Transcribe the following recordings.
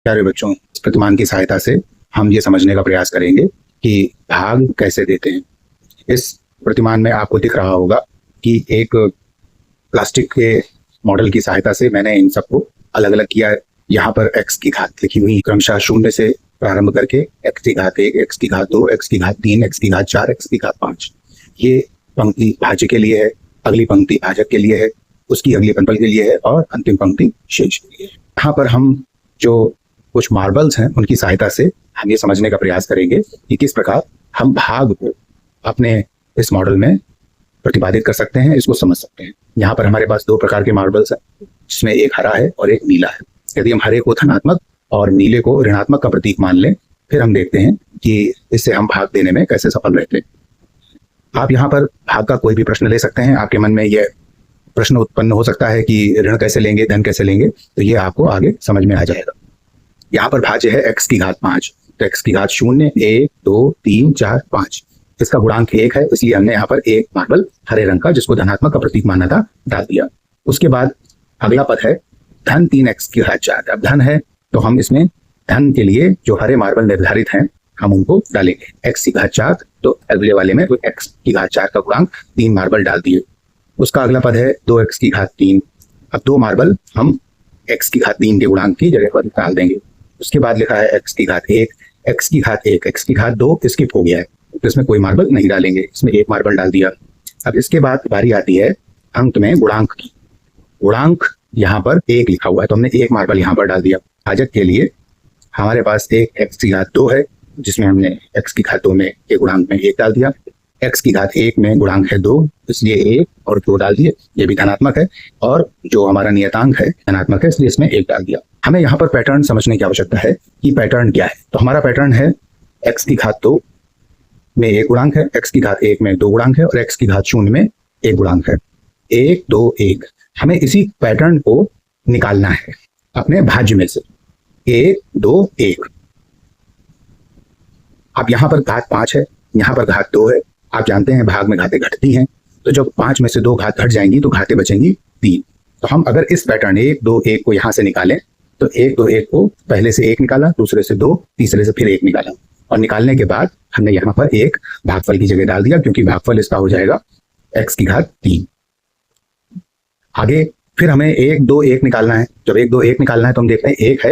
प्यारे बच्चों, इस प्रतिमान की सहायता से हम ये समझने का प्रयास करेंगे कि भाग कैसे देते हैं। इस प्रतिमान में आपको दिख रहा होगा कि एक प्लास्टिक के मॉडल की सहायता से मैंने इन सबको अलग अलग किया है। यहाँ पर x की घात लिखी हुई क्रमशः 0 से प्रारंभ करके x की घात 1, x की घात 2, x की घात 3, x की घात 4, x की घात 5। ये पंक्ति भाज्य के लिए है, अगली पंक्ति भाजक के लिए है, उसकी अगली पंक्ति के लिए है और अंतिम पंक्ति शेष के लिए है। यहाँ पर हम जो कुछ मार्बल्स हैं उनकी सहायता से हम ये समझने का प्रयास करेंगे कि किस प्रकार हम भाग को अपने इस मॉडल में प्रतिपादित कर सकते हैं, इसको समझ सकते हैं। यहाँ पर हमारे पास दो प्रकार के मार्बल्स हैं, जिसमें एक हरा है और एक नीला है। यदि हम हरे को धनात्मक और नीले को ऋणात्मक का प्रतीक मान लें, फिर हम देखते हैं कि इससे हम भाग देने में कैसे सफल रहते हैं। आप यहाँ पर भाग का कोई भी प्रश्न ले सकते हैं। आपके मन में यह प्रश्न उत्पन्न हो सकता है कि ऋण कैसे लेंगे, धन कैसे लेंगे, तो ये आपको आगे समझ में आ जाएगा। यहाँ पर भाज्य है x की घात 5, तो x की घात 0, 1, 2, 3, 4, 5। इसका गुणांक 1 है, इसलिए हमने यहाँ पर एक मार्बल हरे रंग का, जिसको धनात्मक का प्रतीक माना था, डाल दिया। उसके बाद अगला पद है धन 3x की घात 4। अब धन है तो हम इसमें धन के लिए जो हरे मार्बल निर्धारित हैं हम उनको डालेंगे। x की घात 4, तो अगले वाले में x की घात 4 का गुणांक 3 मार्बल डाल दिए। उसका अगला पद है 2x की घात 3। अब 2 मार्बल हम x की घात 3 के गुणांक की जगह पर डाल देंगे। उसके बाद लिखा है x की घात 1, x की घात 1, x की घात 2 स्किप हो गया है, तो इसमें कोई मार्बल नहीं डालेंगे, इसमें एक मार्बल डाल दिया। अब इसके बाद बारी आती है अंक में गुणांक की। गुणांक यहाँ पर 1 लिखा हुआ है, तो हमने एक मार्बल यहाँ पर डाल दिया। भाजक के लिए हमारे पास एक x की घात 2 है, जिसमें हमने x की घात 2 में एक गुणांक में 1 डाल दिया। x की घात 1 में गुणांक है 2, इसलिए 1 और 2 डाल दिए, ये भी धनात्मक है। और जो हमारा नियतांक है धनात्मक है, इसलिए इसमें 1 डाल दिया। हमें यहाँ पर पैटर्न समझने की आवश्यकता है कि पैटर्न क्या है। तो हमारा पैटर्न है x की घात 2 में 1 गुणांक है, x की घात 1 में 2 गुणांक है और x की घात 0 में 1 गुणांक है। 1, 2, 1। हमें इसी पैटर्न को निकालना है अपने भाज्य में से। 1, 2, 1। अब यहाँ पर घात 5 है, यहाँ पर घात 2 है। आप जानते हैं भाग में घातें घटती हैं, तो जब 5 में से 2 घात घट जाएंगी तो घातें बचेंगी 3। तो हम अगर इस पैटर्न 1, 2, 1 को यहाँ से निकालें, तो 1, 2, 1 को पहले से 1 निकाला, दूसरे से 2, तीसरे से फिर 1 निकाला, और निकालने के बाद हमने यहाँ पर एक भागफल की जगह डाल दिया, क्योंकि भागफल इसका हो जाएगा x की घात 3। आगे फिर हमें 1, 2, 1 निकालना है। जब 1, 2, 1 निकालना है तो हम देखते हैं 1 है,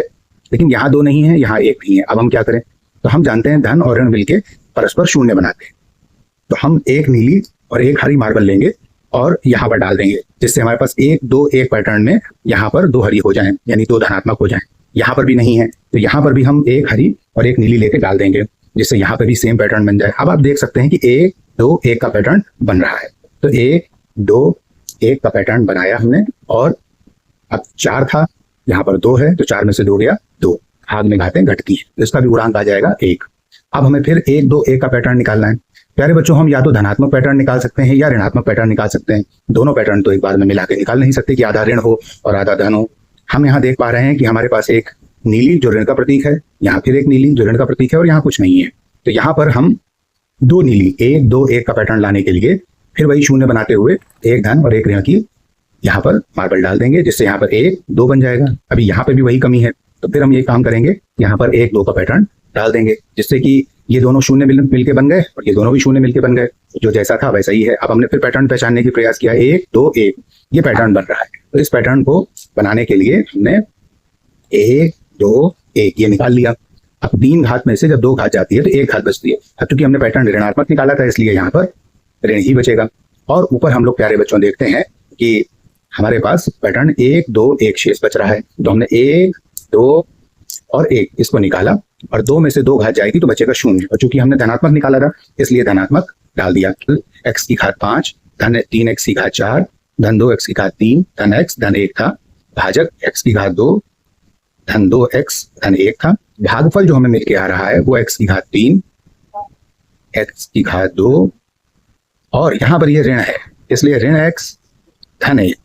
लेकिन यहाँ 2 नहीं है, यहाँ 1 नहीं है। अब हम क्या करें, तो हम जानते हैं धन और ऋण मिलके परस्पर 0 बनाते हैं। तो हम एक नीली और एक हरी मार्बल लेंगे और यहाँ पर डाल देंगे, जिससे हमारे पास 1, 2, 1 पैटर्न में यहाँ पर 2 हरी हो जाएं, यानी 2 धनात्मक हो जाएं। यहाँ पर भी नहीं है, तो यहाँ पर भी हम एक हरी और एक नीली लेके डाल देंगे, जिससे यहाँ पर भी सेम पैटर्न बन जाए। अब आप देख सकते हैं कि 1, 2, 1 का पैटर्न बन रहा है। तो 1, 2, 1 का पैटर्न बनाया हमने, और अब 4 था, यहाँ पर 2 है, तो 4 में से 2 गया 2। भाग में घातें घटती हैं, तो इसका भी गुणांक आ जाएगा 1। अब हमें फिर 1, 2, 1 का पैटर्न निकालना है। प्यारे बच्चों, हम या तो धनात्मक पैटर्न निकाल सकते हैं या ऋणात्मक पैटर्न निकाल सकते हैं। दोनों पैटर्न तो एक बार में मिला के निकाल नहीं सकते कि आधा ऋण हो और आधा धन हो। हम यहाँ देख पा रहे हैं कि हमारे पास एक नीली जो ऋण का प्रतीक है, यहाँ फिर एक नीली जो ऋण का प्रतीक है, और यहाँ कुछ नहीं है। तो यहाँ पर हम 2 नीली 1, 2, 1 का पैटर्न लाने के लिए फिर वही 0 बनाते हुए एक धन और एक ऋण की यहाँ पर मार्बल डाल देंगे, जिससे यहाँ पर 1, 2 बन जाएगा। अभी यहाँ पे भी वही कमी है, तो फिर हम ये काम करेंगे, यहाँ पर 1, 2 का पैटर्न डाल देंगे, जिससे कि ये दोनों 0 मिलके बन गए और ये दोनों भी 0 मिलके बन गए। जो जैसा था वैसा ही है। अब हमने फिर पैटर्न पहचानने की प्रयास किया, 1, 2, 1, ये पैटर्न बन रहा है। तो इस पैटर्न को बनाने के लिए हमने 1, 2, 1 ये निकाल लिया। अब 3 घात में से जब 2 घात जाती है तो 1 घात बचती है। अब चूंकि हमने पैटर्न ऋणात्मक निकाला था, इसलिए यहाँ पर ऋण ही बचेगा। और ऊपर हम लोग प्यारे बच्चों देखते हैं कि हमारे पास पैटर्न 1, 2, 1 शेष बच रहा है। तो हमने 1, 2 और 1 इसको निकाला, और 2 में से 2 घात जाएगी तो बचेगा 0। और चूंकि हमने धनात्मक निकाला था, इसलिए धनात्मक डाल दिया। x की घात 5, धन 3x की घात 4, धन 2x की घात 3, धन x धन 1 था। भाजक x की घात 2, धन 2x धन 1 था। भागफल जो हमें मिलके आ रहा है वो x की घात 3, x की घात 2, और यहाँ पर ये ऋण है, इसलिए ऋण x धन 1।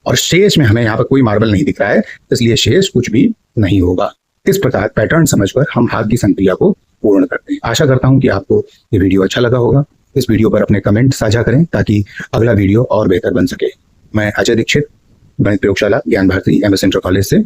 और शेष में हमें यहाँ पर कोई मार्बल नहीं दिख रहा है, इसलिए शेष कुछ भी नहीं होगा। इस प्रकार पैटर्न समझकर हम भाग की संक्रिया को पूर्ण करते हैं। आशा करता हूं कि आपको ये वीडियो अच्छा लगा होगा। इस वीडियो पर अपने कमेंट साझा करें ताकि अगला वीडियो और बेहतर बन सके। मैं अजय दीक्षित, गणित प्रयोगशाला ज्ञान भारती MS इंटर कॉलेज से